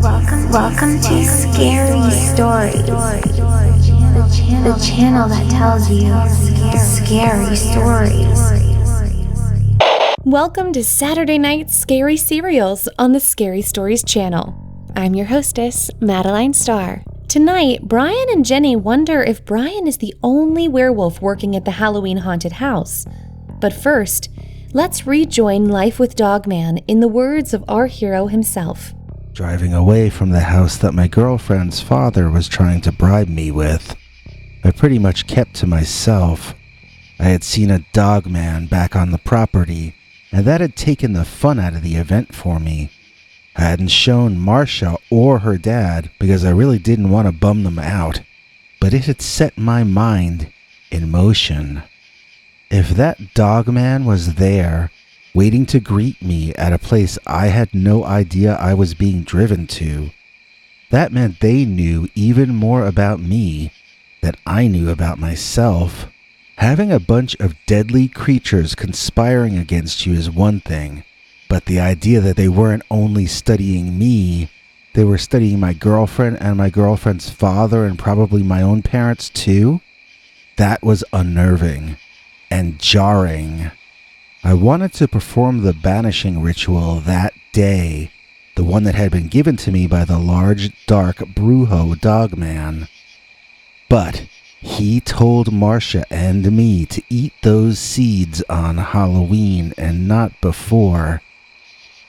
Welcome to Scary Stories, the channel that tells you scary stories. Welcome to Saturday Night Scary Serials on the Scary Stories channel. I'm your hostess, Madeline Starr. Tonight, Bryan and Jenny wonder if Bryan is the only werewolf working at the Halloween haunted house. But first, let's rejoin life with Dogman in the words of our hero himself. Driving away from the house that my girlfriend's father was trying to bribe me with, I pretty much kept to myself. I had seen a Dogman back on the property, and that had taken the fun out of the event for me. I hadn't shown Marcia or her dad because I really didn't want to bum them out, but it had set my mind in motion. If that Dogman was there, waiting to greet me at a place I had no idea I was being driven to, that meant they knew even more about me than I knew about myself. Having a bunch of deadly creatures conspiring against you is one thing, but the idea that they weren't only studying me, they were studying my girlfriend and my girlfriend's father and probably my own parents too, that was unnerving and jarring. I wanted to perform the banishing ritual that day, the one that had been given to me by the large, dark Brujo Dogman. But he told Marcia and me to eat those seeds on Halloween and not before.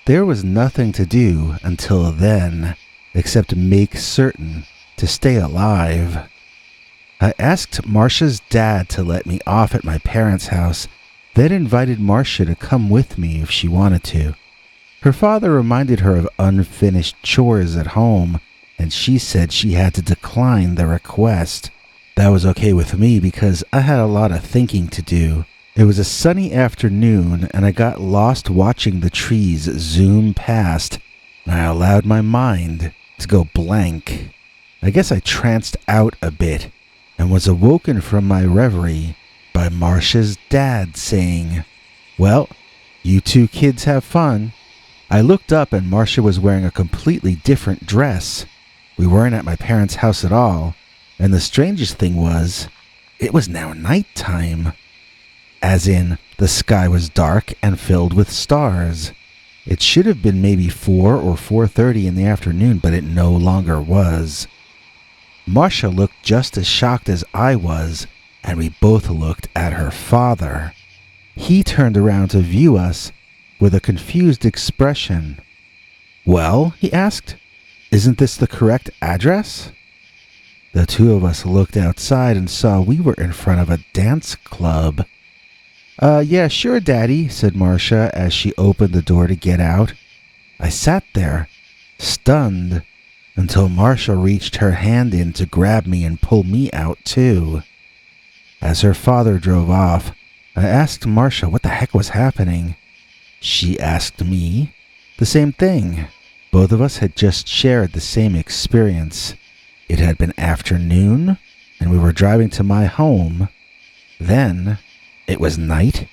There was nothing to do until then, except make certain to stay alive. I asked Marcia's dad to let me off at my parents' house, then invited Marcia to come with me if she wanted to. Her father reminded her of unfinished chores at home, and she said she had to decline the request. That was okay with me because I had a lot of thinking to do. It was a sunny afternoon, and I got lost watching the trees zoom past, and I allowed my mind to go blank. I guess I tranced out a bit, and was awoken from my reverie by Marcia's dad saying, "Well, you two kids have fun." I looked up and Marcia was wearing a completely different dress. We weren't at my parents' house at all, and the strangest thing was, it was now nighttime. As in, the sky was dark and filled with stars. It should have been maybe 4 or 4:30 in the afternoon, but it no longer was. Marcia looked just as shocked as I was, and we both looked at her father. He turned around to view us with a confused expression. "Well," he asked, "isn't this the correct address?" The two of us looked outside and saw we were in front of a dance club. Yeah, sure, Daddy," said Marcia as she opened the door to get out. I sat there, stunned, until Marcia reached her hand in to grab me and pull me out too. As her father drove off, I asked Marcia what the heck was happening. She asked me the same thing. Both of us had just shared the same experience. It had been afternoon, and we were driving to my home. Then, it was night,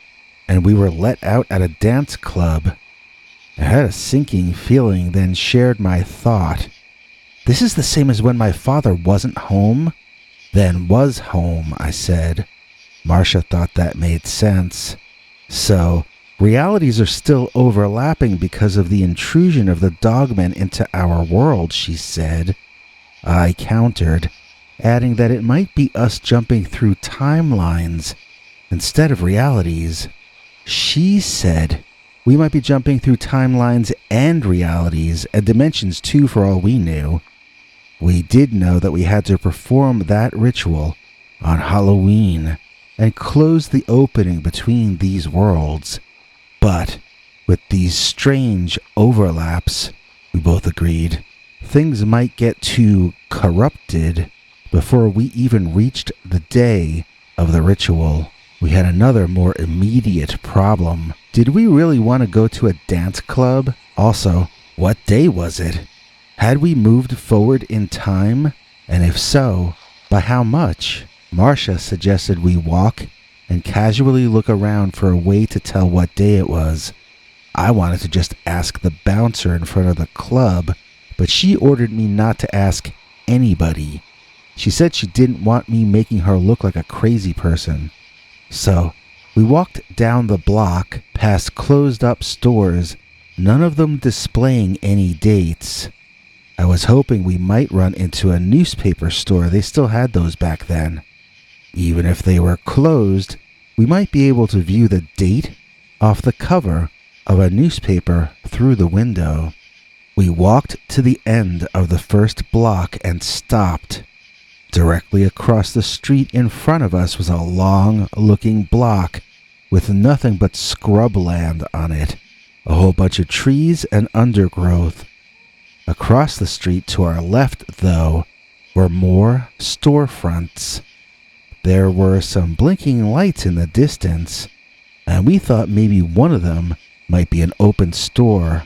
and we were let out at a dance club. I had a sinking feeling, then shared my thought. "This is the same as when my father wasn't home, then was home," I said. Marcia thought that made sense. "So, realities are still overlapping because of the intrusion of the Dogman into our world," she said. I countered, adding that it might be us jumping through timelines instead of realities. She said we might be jumping through timelines and realities and dimensions too, for all we knew. We did know that we had to perform that ritual on Halloween and close the opening between these worlds. But with these strange overlaps, we both agreed, things might get too corrupted before we even reached the day of the ritual. We had another more immediate problem. Did we really want to go to a dance club? Also, what day was it? Had we moved forward in time? And if so, by how much? Marcia suggested we walk and casually look around for a way to tell what day it was. I wanted to just ask the bouncer in front of the club but she ordered me not to ask anybody. She said she didn't want me making her look like a crazy person. So, we walked down the block past closed-up stores, none of them displaying any dates. I was hoping we might run into a newspaper store. They still had those back then. Even if they were closed, we might be able to view the date off the cover of a newspaper through the window. We walked to the end of the first block and stopped. Directly across the street in front of us was a long-looking block with nothing but scrubland on it, a whole bunch of trees and undergrowth. Across the street to our left, though, were more storefronts. There were some blinking lights in the distance, and we thought maybe one of them might be an open store.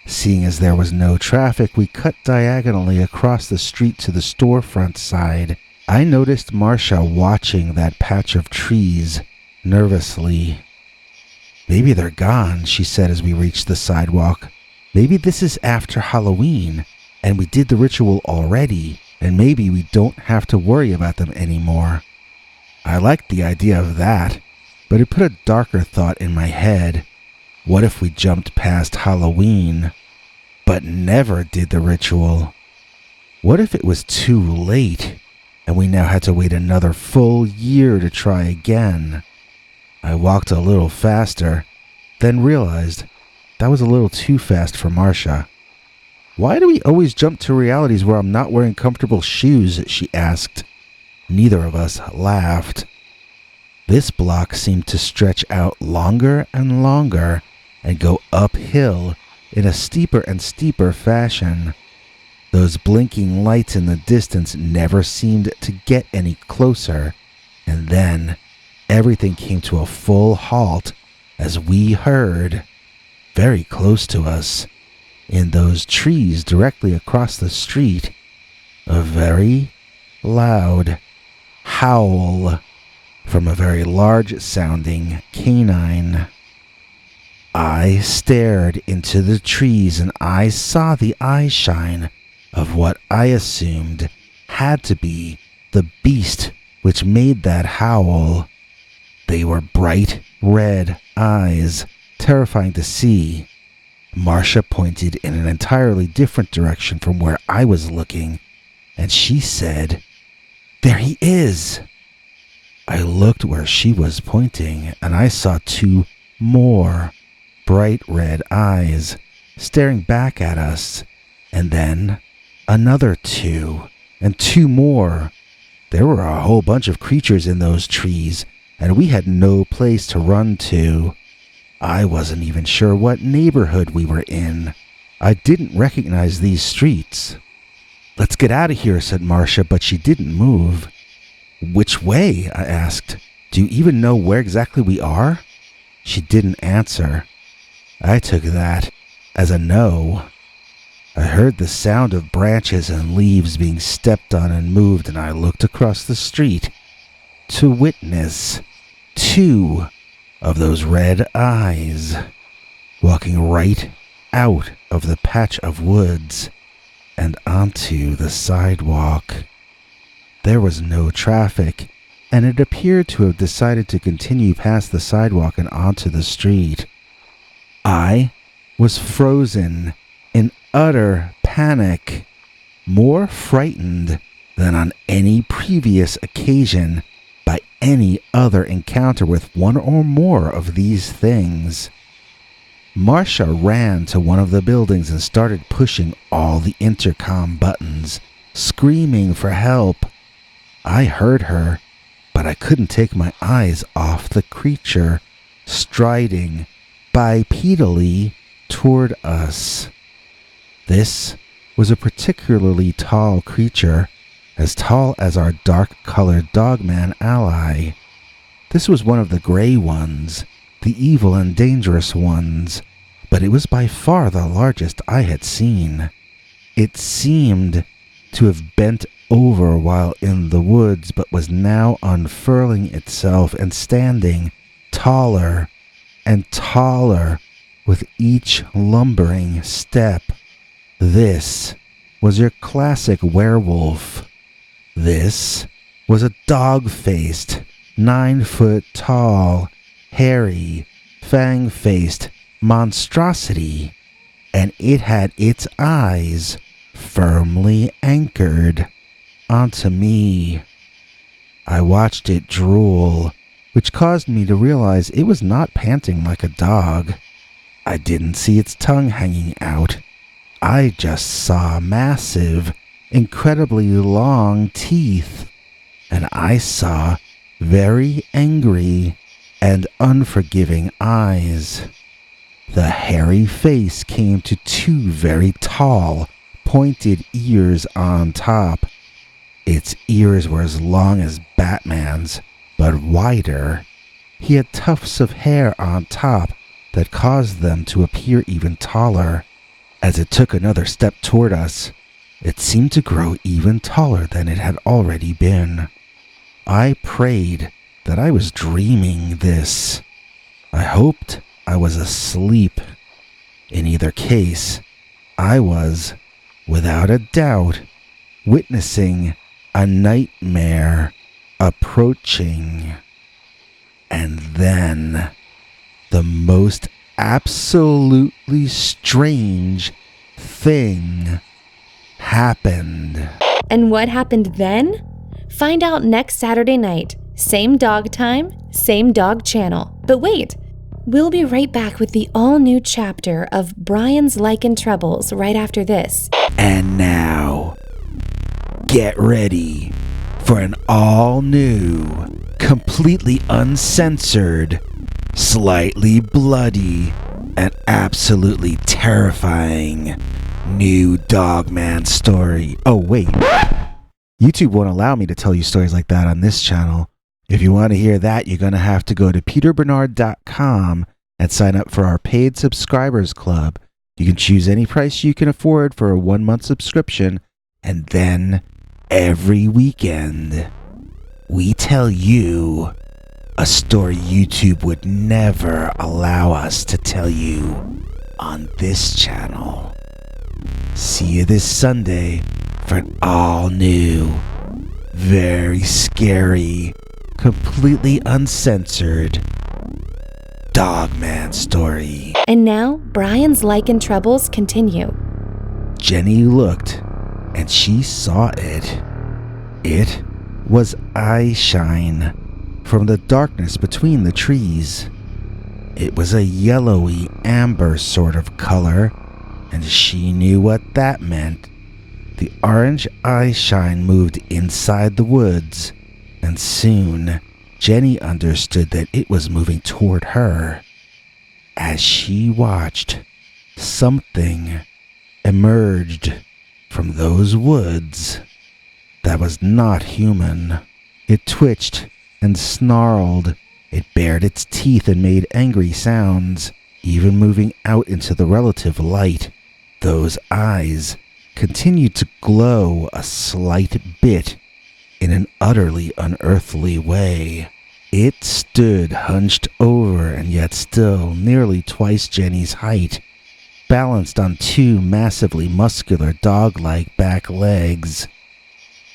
Seeing as there was no traffic, we cut diagonally across the street to the storefront side. I noticed Marcia watching that patch of trees nervously. "Maybe they're gone," she said as we reached the sidewalk. "Maybe this is after Halloween, and we did the ritual already, and maybe we don't have to worry about them anymore." I liked the idea of that, but it put a darker thought in my head. What if we jumped past Halloween, but never did the ritual? What if it was too late, and we now had to wait another full year to try again? I walked a little faster, then realized that was a little too fast for Marcia. "Why do we always jump to realities where I'm not wearing comfortable shoes?" she asked. Neither of us laughed. This block seemed to stretch out longer and longer and go uphill in a steeper and steeper fashion. Those blinking lights in the distance never seemed to get any closer, and then everything came to a full halt as we heard, very close to us, in those trees directly across the street, a very loud howl from a very large-sounding canine. I stared into the trees and I saw the eye shine of what I assumed had to be the beast which made that howl. They were bright red eyes, terrifying to see. Marcia pointed in an entirely different direction from where I was looking, and she said, "There he is!" I looked where she was pointing, and I saw two more bright red eyes staring back at us, and then another two, and two more. There were a whole bunch of creatures in those trees, and we had no place to run to. I wasn't even sure what neighborhood we were in. I didn't recognize these streets. "Let's get out of here," said Marcia, but she didn't move. "Which way?" I asked. "Do you even know where exactly we are?" She didn't answer. I took that as a no. I heard the sound of branches and leaves being stepped on and moved, and I looked across the street to witness two of those red eyes walking right out of the patch of woods and onto the sidewalk. There was no traffic, and it appeared to have decided to continue past the sidewalk and onto the street. I was frozen in utter panic, more frightened than on any previous occasion by any other encounter with one or more of these things. Marcia ran to one of the buildings and started pushing all the intercom buttons, screaming for help. I heard her, but I couldn't take my eyes off the creature, striding bipedally toward us. This was a particularly tall creature, as tall as our dark-colored Dogman ally. This was one of the gray ones, the evil and dangerous ones, but it was by far the largest I had seen. It seemed to have bent over while in the woods, but was now unfurling itself and standing taller and taller with each lumbering step. This was your classic werewolf. This was a dog-faced, 9-foot-tall, hairy, fang-faced monstrosity, and it had its eyes firmly anchored onto me. I watched it drool, which caused me to realize it was not panting like a dog. I didn't see its tongue hanging out. I just saw massive, incredibly long teeth, and I saw very angry and unforgiving eyes. The hairy face came to 2 very tall, pointed ears on top. Its ears were as long as Batman's, but wider. He had tufts of hair on top that caused them to appear even taller. As it took another step toward us, it seemed to grow even taller than it had already been. I prayed that I was dreaming this. I hoped I was asleep. In either case, I was, without a doubt, witnessing a nightmare approaching. And then, the most absolutely strange thing happened. And what happened then? Find out next Saturday night. Same dog time, same dog channel. But wait, we'll be right back with the all-new chapter of Bryan's Lycan Troubles right after this. And now, get ready for an all-new, completely uncensored, slightly bloody, and absolutely terrifying new Dogman story. Oh, wait. YouTube won't allow me to tell you stories like that on this channel. If you want to hear that, you're going to have to go to peterbernard.com and sign up for our paid subscribers club. You can choose any price you can afford for a 1-month subscription, and then every weekend, we tell you a story YouTube would never allow us to tell you on this channel. See you this Sunday for an all-new, very scary, completely uncensored Dogman story. And now, Bryan's Lycan Troubles continue. Jenny looked, and she saw it. It was eye shine from the darkness between the trees. It was a yellowy amber sort of color, and she knew what that meant. The orange eye shine moved inside the woods, and soon Jenny understood that it was moving toward her. As she watched, something emerged from those woods that was not human. It twitched and snarled. It bared its teeth and made angry sounds, even moving out into the relative light. Those eyes continued to glow a slight bit in an utterly unearthly way. It stood hunched over and yet still nearly twice Jenny's height, balanced on 2 massively muscular dog-like back legs.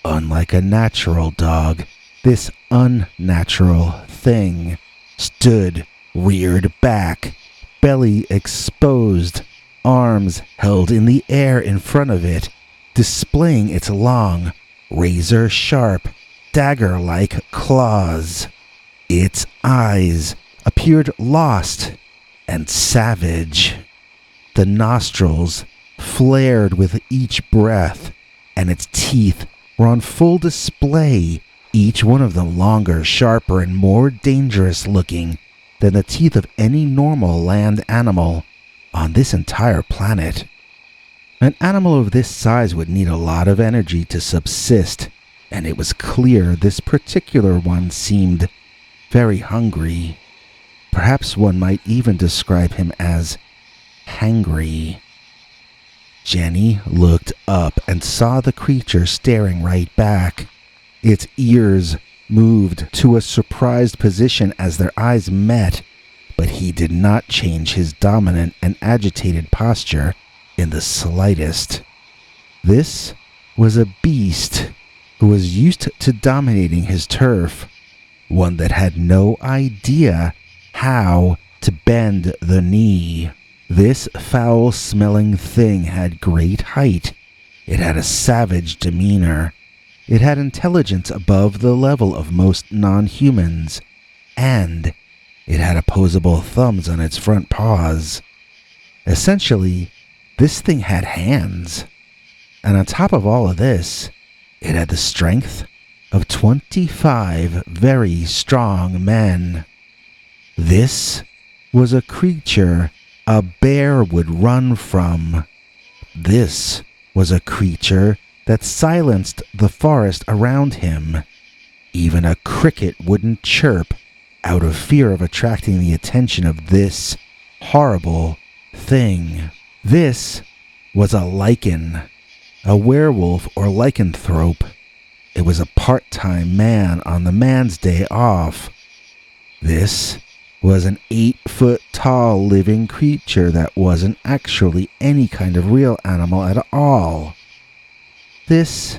Unlike a natural dog, this unnatural thing stood reared back, belly exposed, arms held in the air in front of it, displaying its long, razor-sharp, dagger-like claws. Its eyes appeared lost and savage. The nostrils flared with each breath, and its teeth were on full display, each one of them longer, sharper, and more dangerous looking than the teeth of any normal land animal on this entire planet. An animal of this size would need a lot of energy to subsist, and it was clear this particular one seemed very hungry. Perhaps one might even describe him as hangry. Jenny looked up and saw the creature staring right back. Its ears moved to a surprised position as their eyes met, but he did not change his dominant and agitated posture. in the slightest. This was a beast who was used to dominating his turf, one that had no idea how to bend the knee. This foul-smelling thing had great height. It had a savage demeanor. It had intelligence above the level of most non-humans, and it had opposable thumbs on its front paws. Essentially, this thing had hands. And on top of all of this, it had the strength of 25 very strong men. This was a creature a bear would run from. This was a creature that silenced the forest around him. Even a cricket wouldn't chirp out of fear of attracting the attention of this horrible thing. This was a Lycan, a werewolf or lycanthrope. It was a part-time man on the man's day off. This was an 8-foot-tall living creature that wasn't actually any kind of real animal at all. This,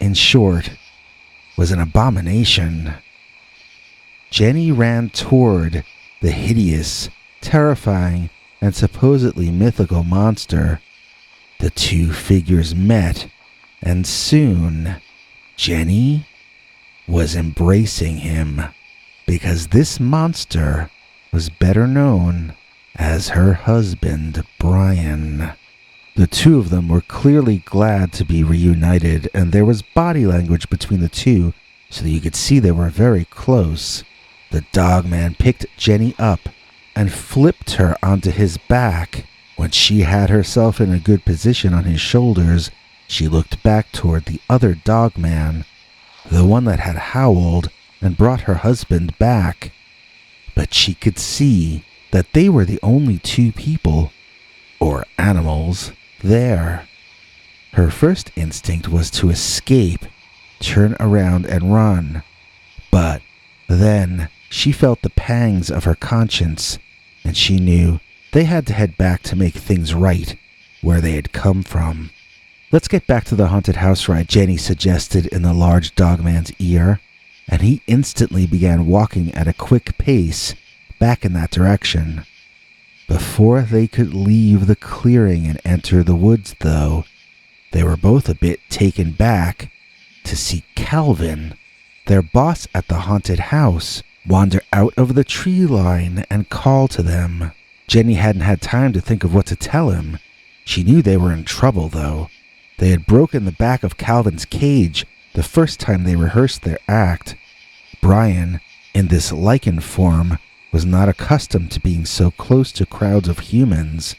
in short, was an abomination. Jenny ran toward the hideous, terrifying, and supposedly mythical monster. The two figures met, and soon, Jenny was embracing him, because this monster was better known as her husband, Bryan. The two of them were clearly glad to be reunited, and there was body language between the two so that you could see they were very close. The Dogman picked Jenny up and flipped her onto his back. When she had herself in a good position on his shoulders, she looked back toward the other Dogman, the one that had howled and brought her husband back. But she could see that they were the only two people, or animals, there. Her first instinct was to escape, turn around and run. But then she felt the pangs of her conscience, and she knew they had to head back to make things right where they had come from. "Let's get back to the haunted house ride," Jenny suggested in the large Dogman's ear, and he instantly began walking at a quick pace back in that direction. Before they could leave the clearing and enter the woods, though, they were both a bit taken back to see Calvin, their boss at the haunted house, wander out of the tree line and call to them. Jenny hadn't had time to think of what to tell him. She knew they were in trouble, though. They had broken the back of Calvin's cage the first time they rehearsed their act. Bryan, in this Lycan form, was not accustomed to being so close to crowds of humans.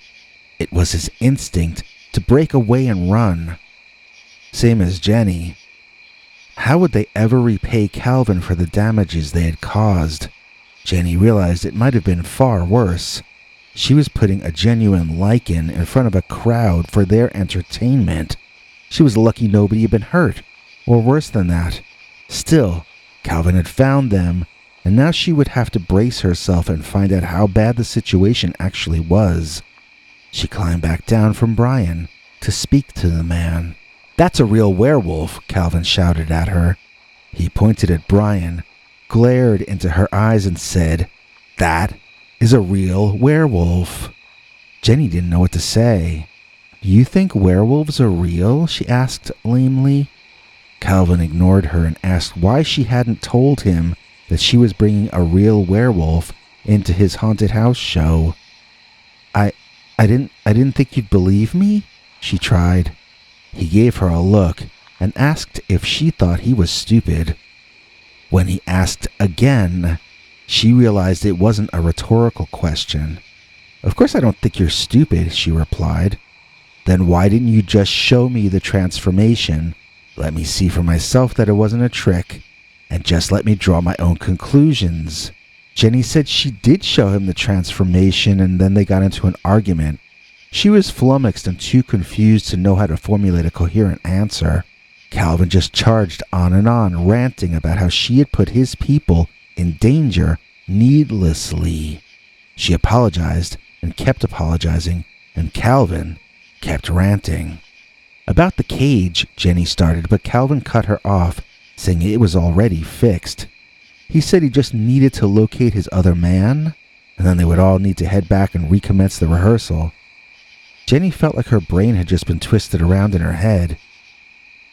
It was his instinct to break away and run. Same as Jenny. How would they ever repay Calvin for the damages they had caused? Jenny realized it might have been far worse. She was putting a genuine Lycan in front of a crowd for their entertainment. She was lucky nobody had been hurt, or worse than that. Still, Calvin had found them, and now she would have to brace herself and find out how bad the situation actually was. She climbed back down from Bryan to speak to the man. "That's a real werewolf," Calvin shouted at her. He pointed at Bryan, glared into her eyes and said, "That is a real werewolf." Jenny didn't know what to say. "You think werewolves are real?" she asked lamely. Calvin ignored her and asked why she hadn't told him that she was bringing a real werewolf into his haunted house show. I didn't think you'd believe me," she tried. He gave her a look and asked if she thought he was stupid. When he asked again, she realized it wasn't a rhetorical question. "Of course I don't think you're stupid," she replied. "Then why didn't you just show me the transformation? Let me see for myself that it wasn't a trick, and just let me draw my own conclusions." Jenny said she did show him the transformation, and then they got into an argument. She was flummoxed and too confused to know how to formulate a coherent answer. Calvin just charged on, ranting about how she had put his people in danger needlessly. She apologized and kept apologizing, and Calvin kept ranting. About the cage, Jenny started, but Calvin cut her off, saying it was already fixed. He said he just needed to locate his other man, and then they would all need to head back and recommence the rehearsal. Jenny felt like her brain had just been twisted around in her head.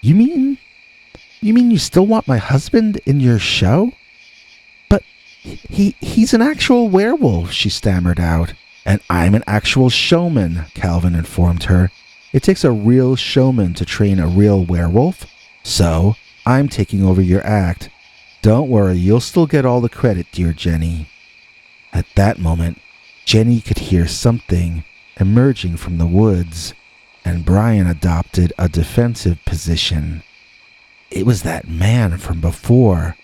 You mean you still want my husband in your show? But he's an actual werewolf, she stammered out. And I'm an actual showman, Calvin informed her. It takes a real showman to train a real werewolf. So, I'm taking over your act. Don't worry, you'll still get all the credit, dear Jenny. At that moment, Jenny could hear something emerging from the woods, and Bryan adopted a defensive position. It was that man from before,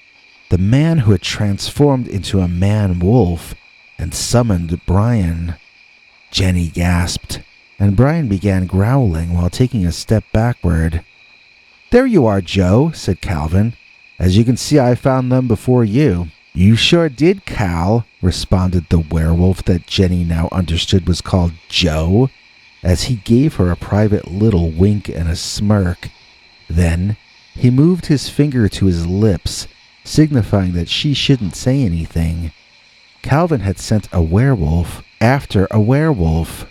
the man who had transformed into a man-wolf and summoned Bryan. Jenny gasped, and Bryan began growling while taking a step backward. There you are, Joe, said Calvin. As you can see, I found them before you. You sure did, Cal, responded the werewolf that Jenny now understood was called Joe, as he gave her a private little wink and a smirk. Then he moved his finger to his lips, signifying that she shouldn't say anything. Calvin had sent a werewolf after a werewolf.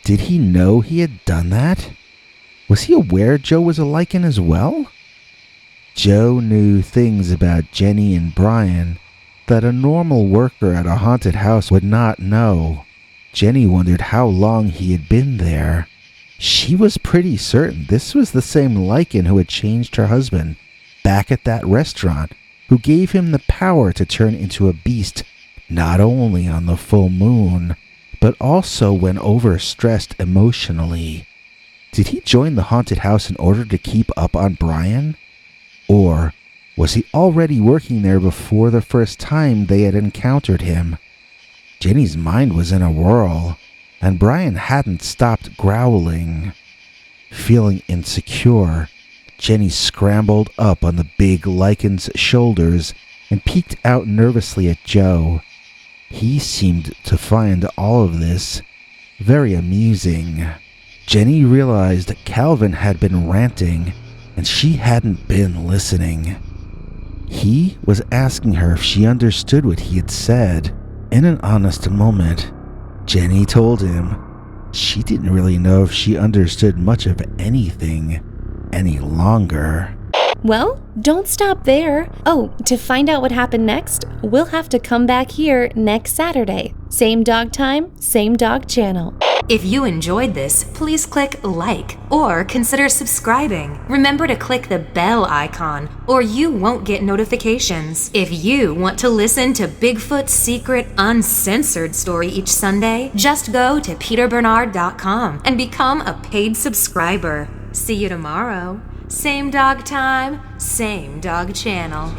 Did he know he had done that? Was he aware Joe was a Lycan as well? Joe knew things about Jenny and Bryan that a normal worker at a haunted house would not know. Jenny wondered how long he had been there. She was pretty certain this was the same Lycan who had changed her husband back at that restaurant, who gave him the power to turn into a beast not only on the full moon, but also when overstressed emotionally. Did he join the haunted house in order to keep up on Bryan? Or was he already working there before the first time they had encountered him? Jenny's mind was in a whirl, and Bryan hadn't stopped growling. Feeling insecure, Jenny scrambled up on the big Lycan's shoulders and peeked out nervously at Joe. He seemed to find all of this very amusing. Jenny realized that Calvin had been ranting, and she hadn't been listening. He was asking her if she understood what he had said. In an honest moment, Jenny told him she didn't really know if she understood much of anything any longer. Well, don't stop there. Oh, to find out what happened next, we'll have to come back here next Saturday. Same dog time, same dog channel. If you enjoyed this, please click like or consider subscribing. Remember to click the bell icon or you won't get notifications. If you want to listen to Bigfoot's secret uncensored story each Sunday, just go to peterbernard.com and become a paid subscriber. See you tomorrow. Same dog time, same dog channel.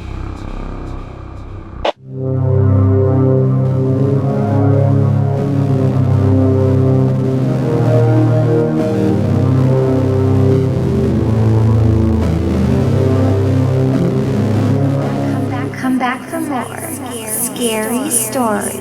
Come back for more scary stories.